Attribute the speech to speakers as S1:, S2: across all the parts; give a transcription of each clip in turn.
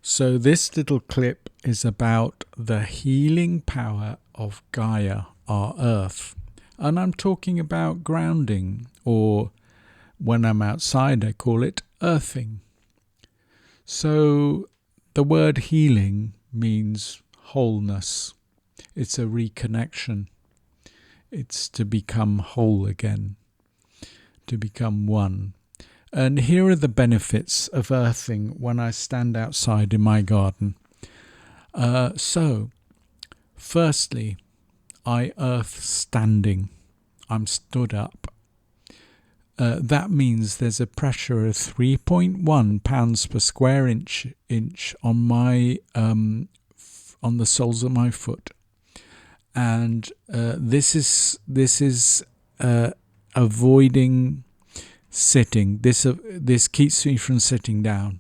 S1: So this little clip is about the healing power of Gaia, our Earth. And I'm talking about grounding, or when I'm outside I call it earthing. So the word healing means wholeness. It's a reconnection. It's to become whole again, to become one. And here are the benefits of earthing when I stand outside in my garden. So, firstly, I earth standing. I'm stood up. That means there's a pressure of 3.1 pounds per square inch on my on the soles of my foot, and this is avoiding sitting. This keeps me from sitting down,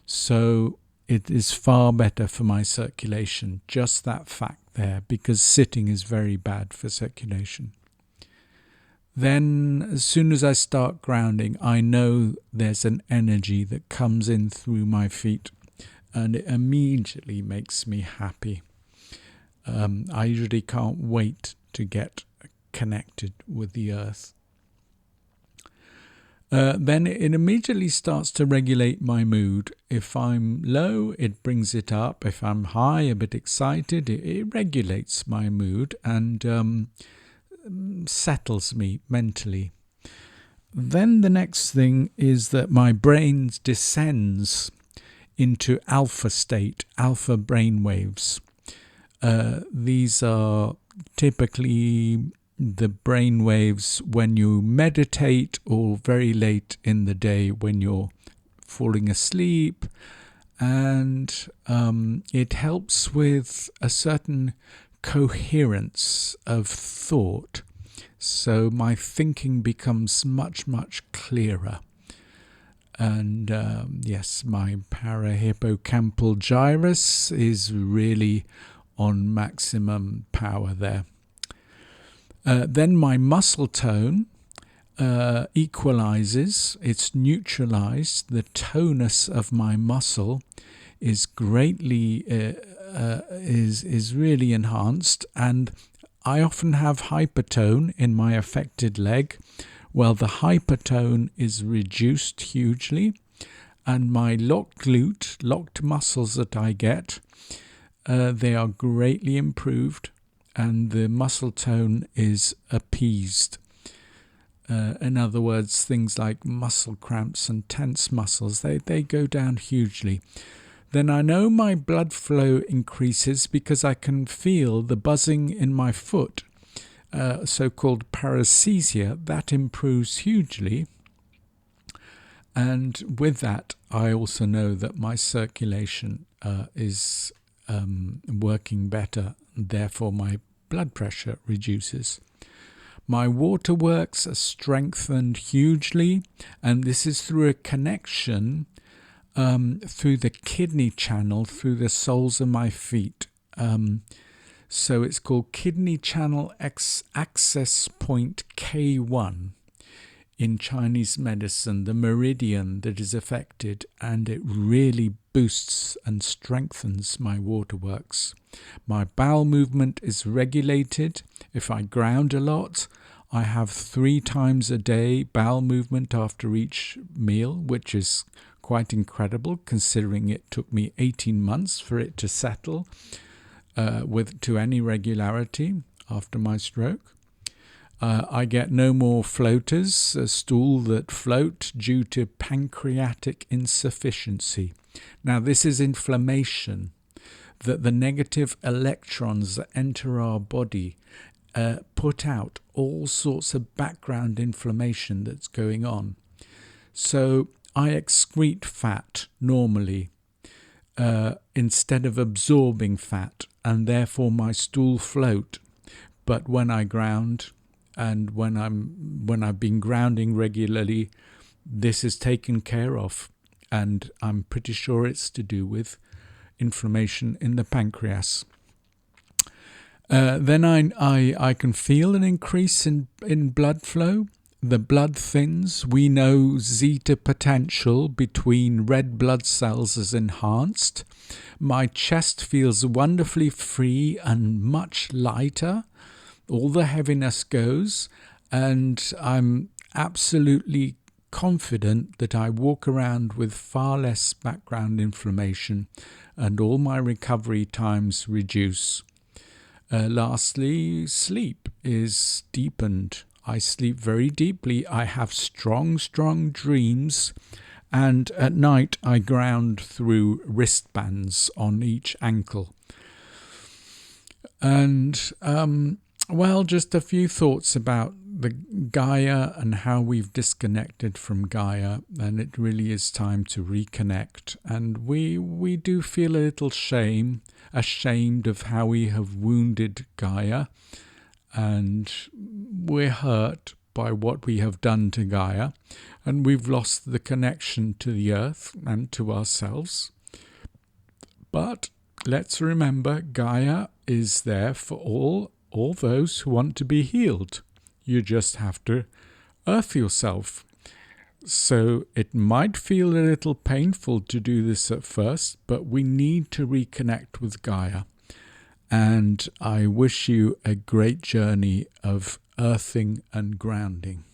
S1: so it is far better for my circulation. Just that fact there, because sitting is very bad for circulation. Then as soon as I start grounding, I know there's an energy that comes in through my feet, and it immediately makes me happy. I usually can't wait to get connected with the earth. Then it immediately starts to regulate my mood. If I'm low, it brings it up. If I'm high, a bit excited, it regulates my mood and settles me mentally. Then the next thing is that my brain descends into alpha state, alpha brain waves. These are typically the brain waves when you meditate, or very late in the day when you're falling asleep, and it helps with a certain coherence of thought, so my thinking becomes much clearer. And yes, my parahippocampal gyrus is really on maximum power there. Then my muscle tone equalizes, it's neutralized. The tonus of my muscle is greatly is really enhanced, and I often have hypertone in my affected leg. Well, the hypertone is reduced hugely, and my locked muscles that I get, they are greatly improved, and the muscle tone is appeased. In other words, things like muscle cramps and tense muscles, they go down hugely. Then I know my blood flow increases because I can feel the buzzing in my foot, so-called paraesthesia. That improves hugely. And with that, I also know that my circulation is working better, therefore my blood pressure reduces. My waterworks are strengthened hugely, and this is through a connection through the kidney channel, through the soles of my feet. So it's called kidney channel access point K1 in Chinese medicine, the meridian that is affected, and it really boosts and strengthens my waterworks. My bowel movement is regulated. If I ground a lot, I have 3 times a day bowel movement after each meal, which is quite incredible considering it took me 18 months for it to settle to any regularity after my stroke. I get no more floaters, a stool that float due to pancreatic insufficiency. Now this is inflammation, that the negative electrons that enter our body put out all sorts of background inflammation that's going on. So I excrete fat normally instead of absorbing fat, and therefore my stool float. But when I ground, and when I've been grounding regularly, this is taken care of, and I'm pretty sure it's to do with inflammation in the pancreas. Then I can feel an increase in blood flow the blood thins. We know zeta potential between red blood cells is enhanced. My chest feels wonderfully free and much lighter. All the heaviness goes, and I'm absolutely confident that I walk around with far less background inflammation, and all my recovery times reduce. Lastly, sleep is deepened. I sleep very deeply. I have strong dreams, and at night I ground through wristbands on each ankle. And just a few thoughts about the Gaia and how we've disconnected from Gaia, and it really is time to reconnect. And we do feel a little ashamed of how we have wounded Gaia, and we're hurt by what we have done to Gaia, and we've lost the connection to the earth and to ourselves. But let's remember, Gaia is there for all those who want to be healed. You just have to earth yourself. So it might feel a little painful to do this at first, but we need to reconnect with Gaia. And I wish you a great journey of earthing and grounding.